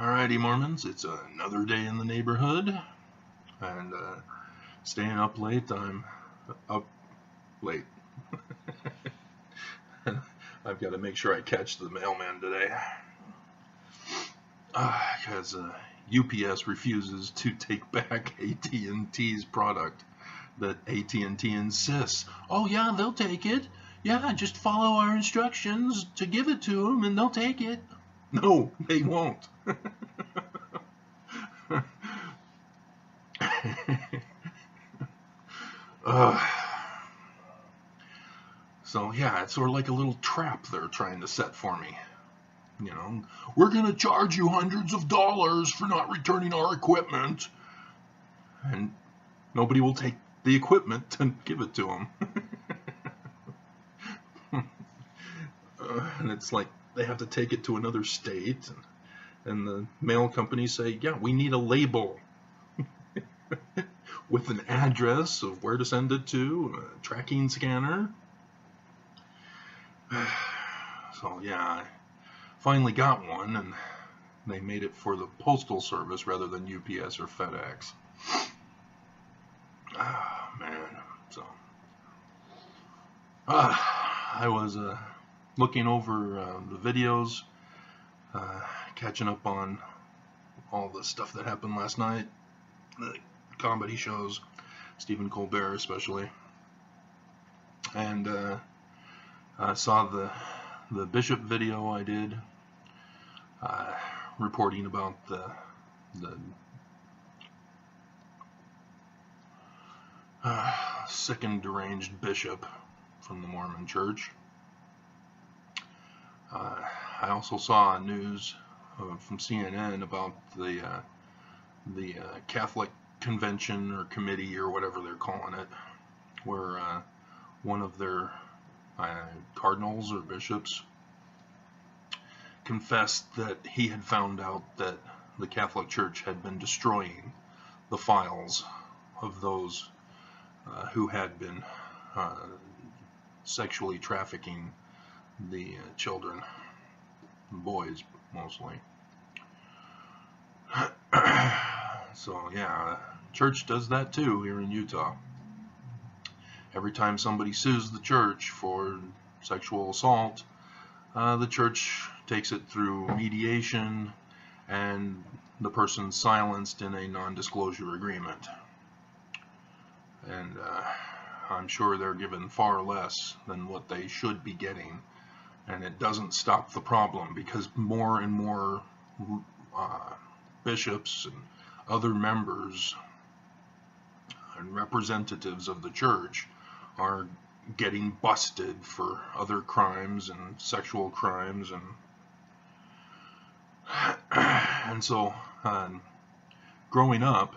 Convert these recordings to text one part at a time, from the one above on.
Alrighty, Mormons, it's another day in the neighborhood, and staying up late. I'm up late. I've got to make sure I catch the mailman today, because UPS refuses to take back AT&T's product that AT&T insists. Oh yeah, they'll take it. Yeah, just follow our instructions to give it to them, and they'll take it. No, they won't. So yeah, it's sort of like a little trap they're trying to set for me. You know, we're going to charge you hundreds of dollars for not returning our equipment. And nobody will take the equipment and give it to them. And it's like they have to take it to another state. And the mail companies say, yeah, we need a label with an address of where to send it to, a tracking scanner. So yeah, I finally got one, and they made it for the Postal Service rather than UPS or FedEx. Man, so I was looking over the videos, catching up on all the stuff that happened last night, the comedy shows, Stephen Colbert especially, and I saw the Bishop video I did, reporting about the sick and deranged bishop from the Mormon Church. I also saw news from CNN about the Catholic convention or committee or whatever they're calling it, where one of their cardinals or bishops confessed that he had found out that the Catholic Church had been destroying the files of those who had been sexually trafficking the children, boys mostly. So yeah, church does that too here in Utah. Every time somebody sues the church for sexual assault, the church takes it through mediation, and the person's silenced in a non-disclosure agreement. And I'm sure they're given far less than what they should be getting, and it doesn't stop the problem, because more and more bishops and other members and representatives of the church are getting busted for other crimes and sexual crimes, and so growing up,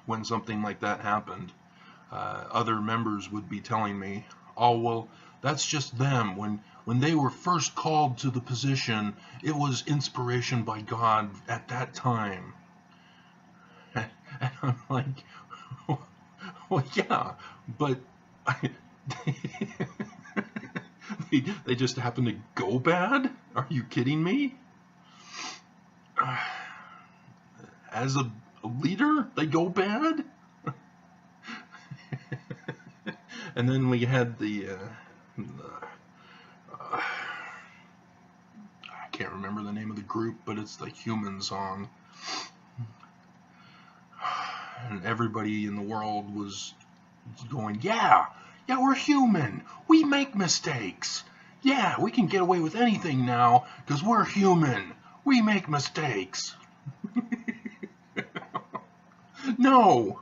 when something like that happened, other members would be telling me, oh well, that's just them. When they were first called to the position, it was inspiration by God at that time. And I'm like, well, yeah, but they just happen to go bad? Are you kidding me? As a leader, they go bad? And then we had I can't remember the name of the group, but it's the Human song. And everybody in the world was going, yeah, we're human. We make mistakes. Yeah, we can get away with anything now because we're human. We make mistakes. No.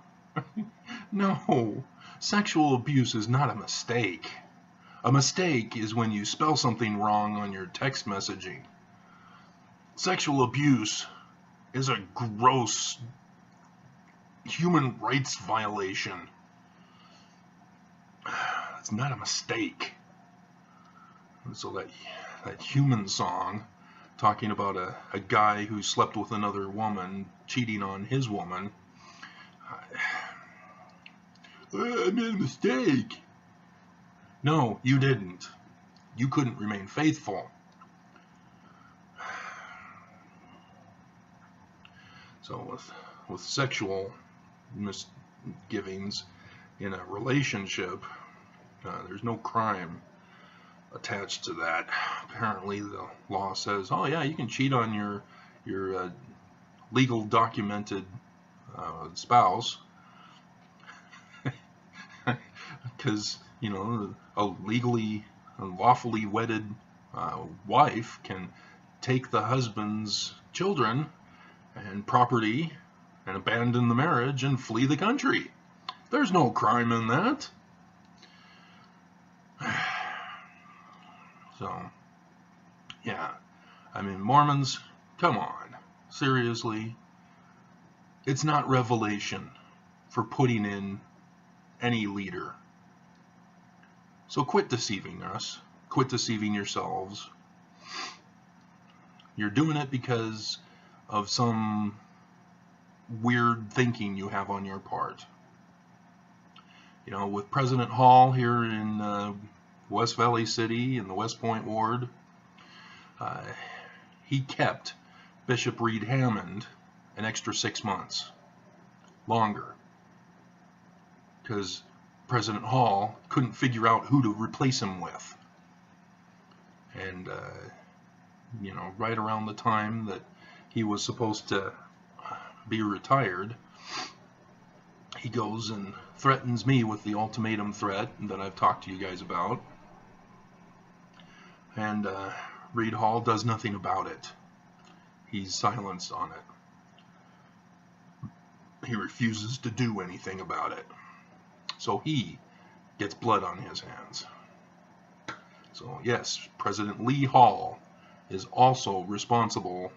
Sexual abuse is not a mistake. A mistake is when you spell something wrong on your text messaging. Sexual abuse is a gross human rights violation. It's not a mistake. And so that Human song, talking about a guy who slept with another woman, cheating on his woman, I made a mistake. No, you didn't. You couldn't remain faithful. So with sexual misgivings in a relationship, there's no crime attached to that. Apparently, the law says, oh yeah, you can cheat on your legal documented spouse, because a legally and lawfully wedded wife can take the husband's children and property and abandon the marriage and flee the country. There's no crime in that. So, yeah, I mean, Mormons, come on, seriously, it's not revelation for putting in any leader. So quit deceiving us, quit deceiving yourselves. You're doing it because of some weird thinking you have on your part. With President Hall here in West Valley City in the West Point Ward, he kept Bishop Reed Hammond an extra 6 months longer because President Hall couldn't figure out who to replace him with. And right around the time that he was supposed to be retired, he goes and threatens me with the ultimatum threat that I've talked to you guys about. And Reed Hall does nothing about it. He's silenced on it. He refuses to do anything about it. So he gets blood on his hands. So yes, President Lee Hall is also responsible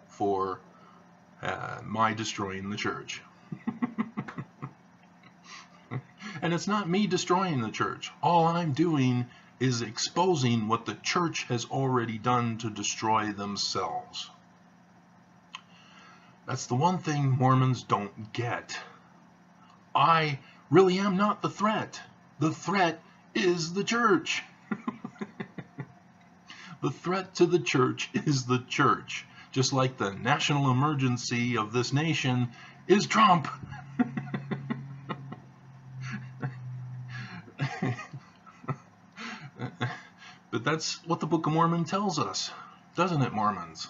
for my destroying the church. And it's not me destroying the church. All I'm doing is exposing what the church has already done to destroy themselves. That's the one thing Mormons don't get. I really am not the threat. The threat is the church. The threat to the church is the church. Just like the national emergency of this nation is Trump. But that's what the Book of Mormon tells us, doesn't it, Mormons?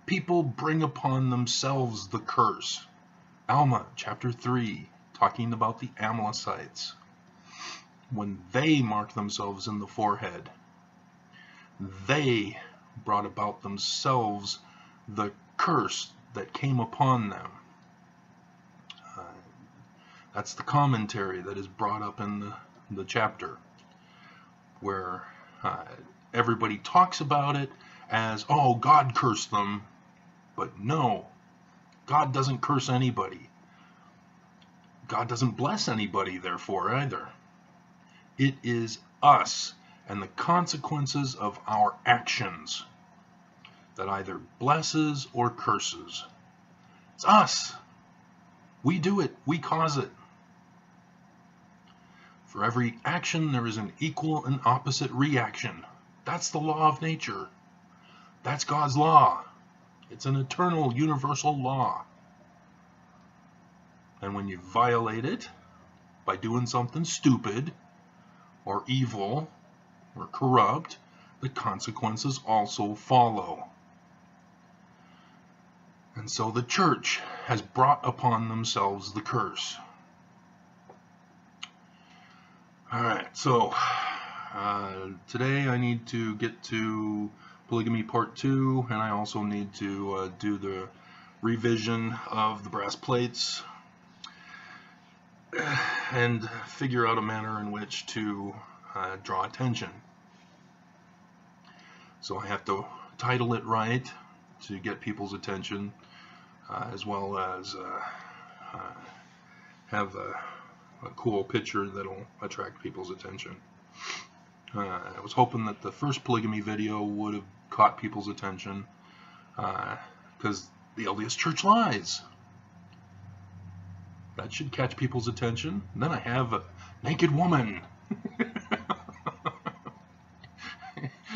People bring upon themselves the curse. Alma, chapter 3, talking about the Amalekites. When they marked themselves in the forehead, they brought about themselves the curse that came upon them. That's the commentary that is brought up in the chapter, where everybody talks about it as, oh, God cursed them. But no, God doesn't curse anybody. God doesn't bless anybody, therefore, either. It is us and the consequences of our actions that either blesses or curses. It's us. We do it. We cause it. For every action, there is an equal and opposite reaction. That's the law of nature. That's God's law. It's an eternal, universal law. And when you violate it by doing something stupid or evil or corrupt, the consequences also follow. And so the church has brought upon themselves the curse. Alright, so today I need to get to Polygamy Part 2, and I also need to do the revision of the brass plates and figure out a manner in which to draw attention. So I have to title it right to get people's attention, as well as have a cool picture that'll attract people's attention. I was hoping that the first polygamy video would have caught people's attention, because the LDS Church lies. That should catch people's attention. And then I have a naked woman.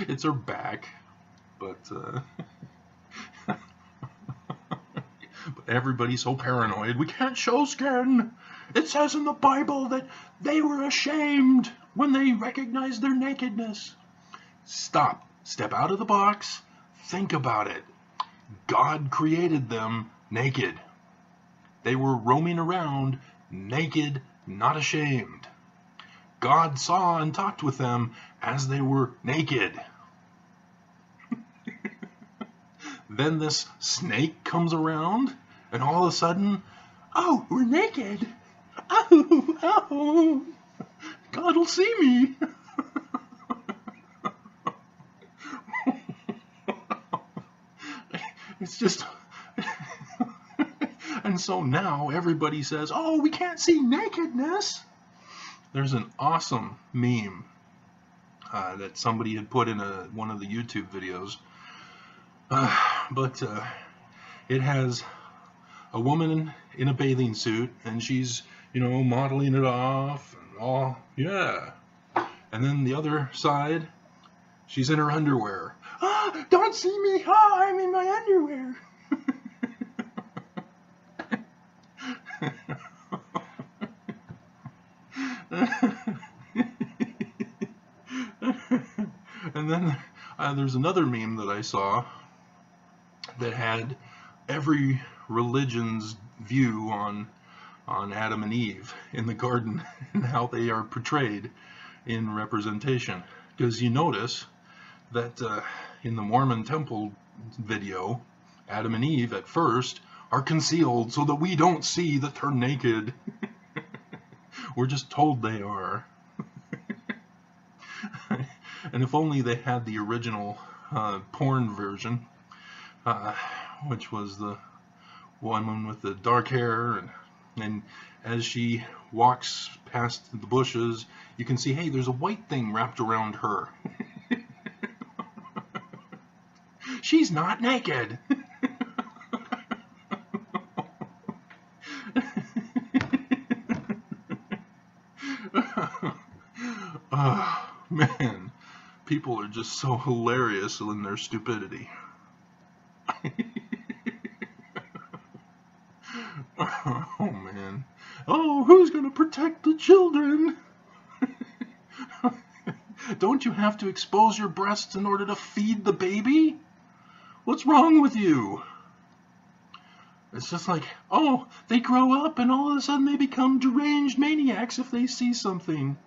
It's her back, but everybody's so paranoid. We can't show skin. It says in the Bible that they were ashamed when they recognized their nakedness. Stop. Step out of the box. Think about it. God created them naked. They were roaming around naked, not ashamed. God saw and talked with them as they were naked. Then this snake comes around, and all of a sudden, oh, we're naked. Oh, oh, God will see me. It's just... And so now everybody says, oh, we can't see nakedness. There's an awesome meme that somebody had put in one of the YouTube videos. But it has a woman in a bathing suit, and she's, modeling it off, and all, yeah. And then the other side, she's in her underwear. Ah, don't see me, I'm in my underwear. And then there's another meme that I saw that had every religion's view on Adam and Eve in the garden and how they are portrayed in representation. Because you notice that in the Mormon temple video, Adam and Eve at first are concealed so that we don't see that they're naked. We're just told they are. And if only they had the original porn version, which was the one with the dark hair, and as she walks past the bushes, you can see, hey, there's a white thing wrapped around her. She's not naked. Man, people are just so hilarious in their stupidity. Oh man. Oh, who's going to protect the children? Don't you have to expose your breasts in order to feed the baby? What's wrong with you? It's just like, oh, they grow up and all of a sudden they become deranged maniacs if they see something.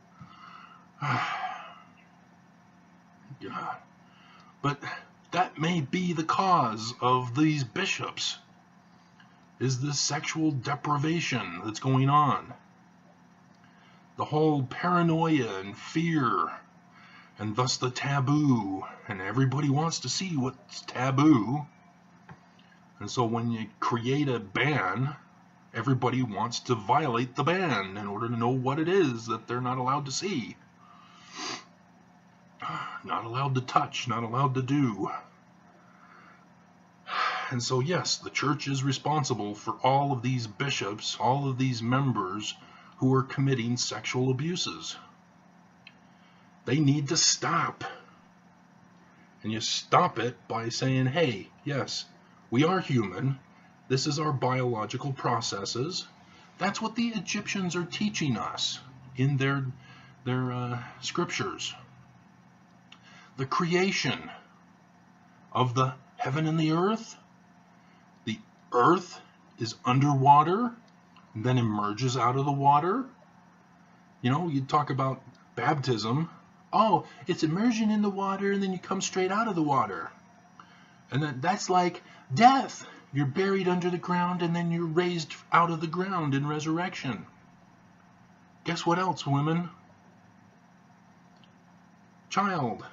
God. But that may be the cause of these bishops, is this sexual deprivation that's going on. The whole paranoia and fear, and thus the taboo, and everybody wants to see what's taboo. And so when you create a ban, everybody wants to violate the ban in order to know what it is that they're not allowed to see. Not allowed to touch, not allowed to do. And so yes, the church is responsible for all of these bishops, all of these members who are committing sexual abuses. They need to stop. And you stop it by saying, hey, yes, we are human. This is our biological processes. That's what the Egyptians are teaching us in their scriptures. The creation of the heaven and the earth. The earth is underwater, and then emerges out of the water. You talk about baptism. Oh, it's immersion in the water, and then you come straight out of the water. And that's like death. You're buried under the ground, and then you're raised out of the ground in resurrection. Guess what else, women? Child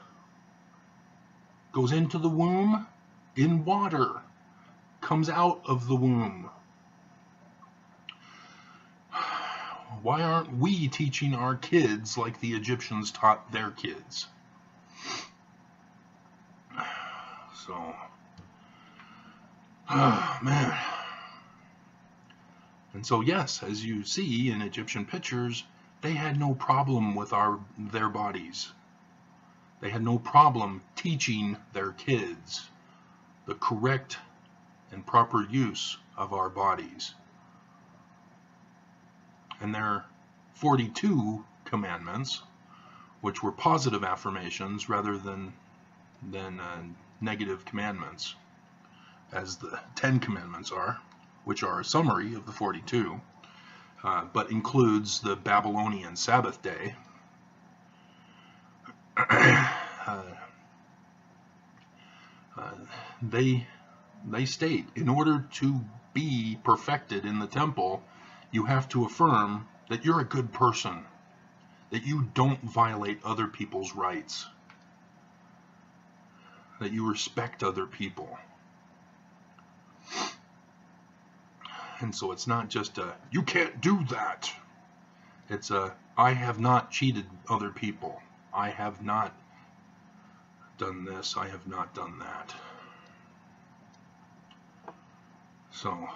goes into the womb in water, comes out of the womb. Why aren't we teaching our kids like the Egyptians taught their kids? So, man. And so yes, as you see in Egyptian pictures, they had no problem with their bodies. They had no problem teaching their kids the correct and proper use of our bodies. And there are 42 commandments, which were positive affirmations rather than negative commandments, as the 10 commandments are, which are a summary of the 42, but includes the Babylonian Sabbath day. They state, in order to be perfected in the temple, you have to affirm that you're a good person, that you don't violate other people's rights, that you respect other people. And so it's not just a, you can't do that. It's a, I have not cheated other people. I have not done this. I have not done that. So,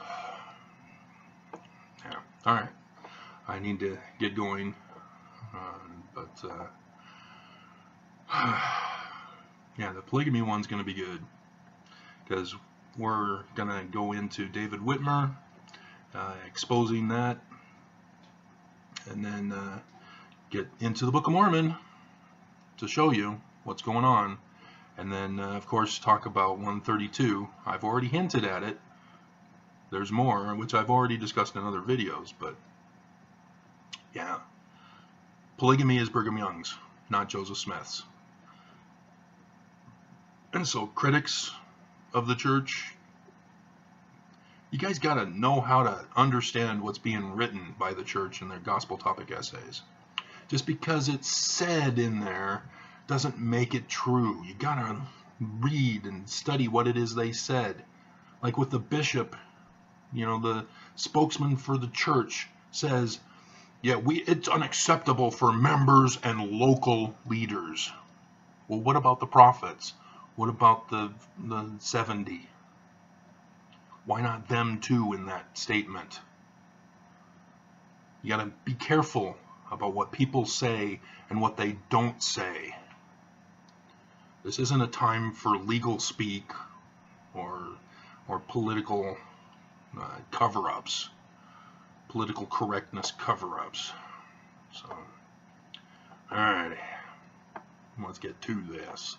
yeah. All right. I need to get going. Yeah, the polygamy one's going to be good, because we're going to go into David Whitmer, exposing that, and then get into the Book of Mormon to show you what's going on, and then of course talk about 132. I've already hinted at it. There's more, which I've already discussed in other videos, but yeah, polygamy is Brigham Young's, not Joseph Smith's. And so critics of the church, you guys got to know how to understand what's being written by the church in their gospel topic essays. Just because it's said in there doesn't make it true. You got to read and study what it is they said. Like with the bishop, you know, the spokesman for the church says, yeah, it's unacceptable for members and local leaders. Well, what about the prophets? What about the 70? Why not them too in that statement? You got to be careful about what people say and what they don't say. This isn't a time for legal speak or political cover-ups, political correctness cover-ups. So, all right, let's get to this.